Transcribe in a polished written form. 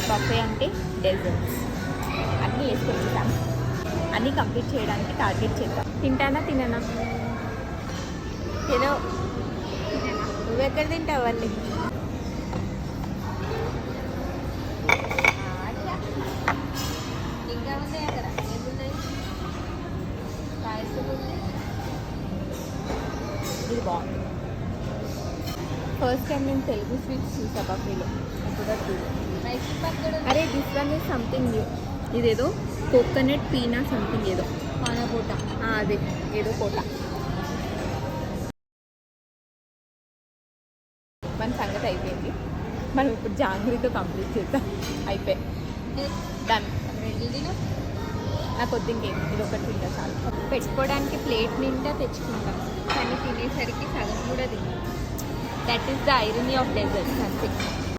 Buffet అంటే desserts అన్నీ వేసుకొచ్చుతాం. అన్నీ కంప్లీట్ చేయడానికి టార్గెట్ చేద్దాం. తింటానా తిననా? తినవు. నువ్వెక్కడ తింటావు అన్నీ? ఇంకా ఉన్నాయి అక్కడ ఏమున్నాయి? పాయసం ఉంది. ఇది బాగుంది. ఫస్ట్ టైం నేను తెలుగు స్వీట్స్ చూసా బఫేలో. ఇప్పుడు అరే this one is something new. ఇదేదో కోకోనట్ పీనా సంథింగ్ ఏదో పానకోట. అదే ఏదో కోట. మన సంగతి అయిపోయింది. మనం ఇప్పుడు జాంగ్రీతో కంప్లీట్ చేద్దాం. అయిపోయి డన్. నాకు వద్దు ఇంకేం, ఇది ఒకటి తింటా చాలు. పెట్టుకోవడానికి ప్లేట్ నిండా తెచ్చుకుంటాం, కానీ తినేసరికి సగం కూడా తింటాం. That is the irony of desserts అంతే.